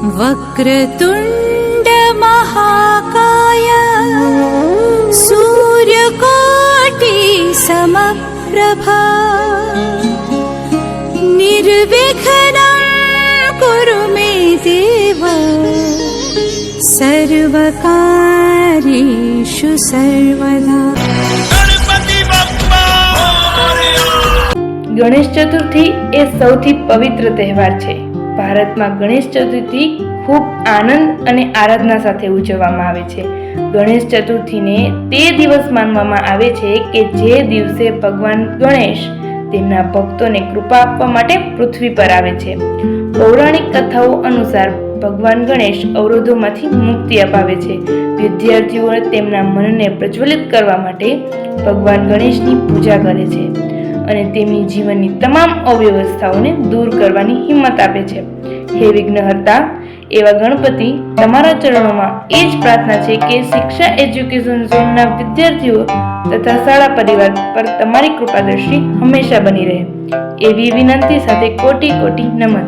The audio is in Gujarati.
वक्रतुण्ड महाकाय सूर्यकोटि समप्रभा निर्विघ्नं कुरु मे देव सर्वकार्येषु सर्वदा। ગણેશ ચતુર્થી એ સૌથી પવિત્ર તહેવાર છે. ભારતમાં ગણેશ ચતુર્થી ખૂબ આનંદ અને આરાધના સાથે ઉજવવામાં આવે છે. ગણેશ ચતુર્થીને તે દિવસ માનવામાં આવે છે કે જે દિવસે ભગવાન ગણેશ તેમના ભક્તોને કૃપા આપવા માટે પૃથ્વી પર આવે છે. પૌરાણિક કથાઓ અનુસાર ભગવાન ગણેશ અવરોધોમાંથી મુક્તિ અપાવે છે. વિદ્યાર્થીઓ તેમના મનને પ્રજ્વલિત કરવા માટે ભગવાન ગણેશની પૂજા કરે છે અને તેમની જીવનની તમામ અવ્યવસ્થાઓને દૂર કરવાની હિંમત આપે છે. હે વિઘ્નહર્તા એવા ગણપતિ, તમારા ચરણોમાં એ જ પ્રાર્થના છે કે શિક્ષા એજ્યુકેશન ઝોનના વિદ્યાર્થીઓ તથા શાળા પરિવાર પર તમારી કૃપા દ્રષ્ટિ હંમેશા બની રહે. એવી વિનંતી સાથે કોટી કોટી નમન.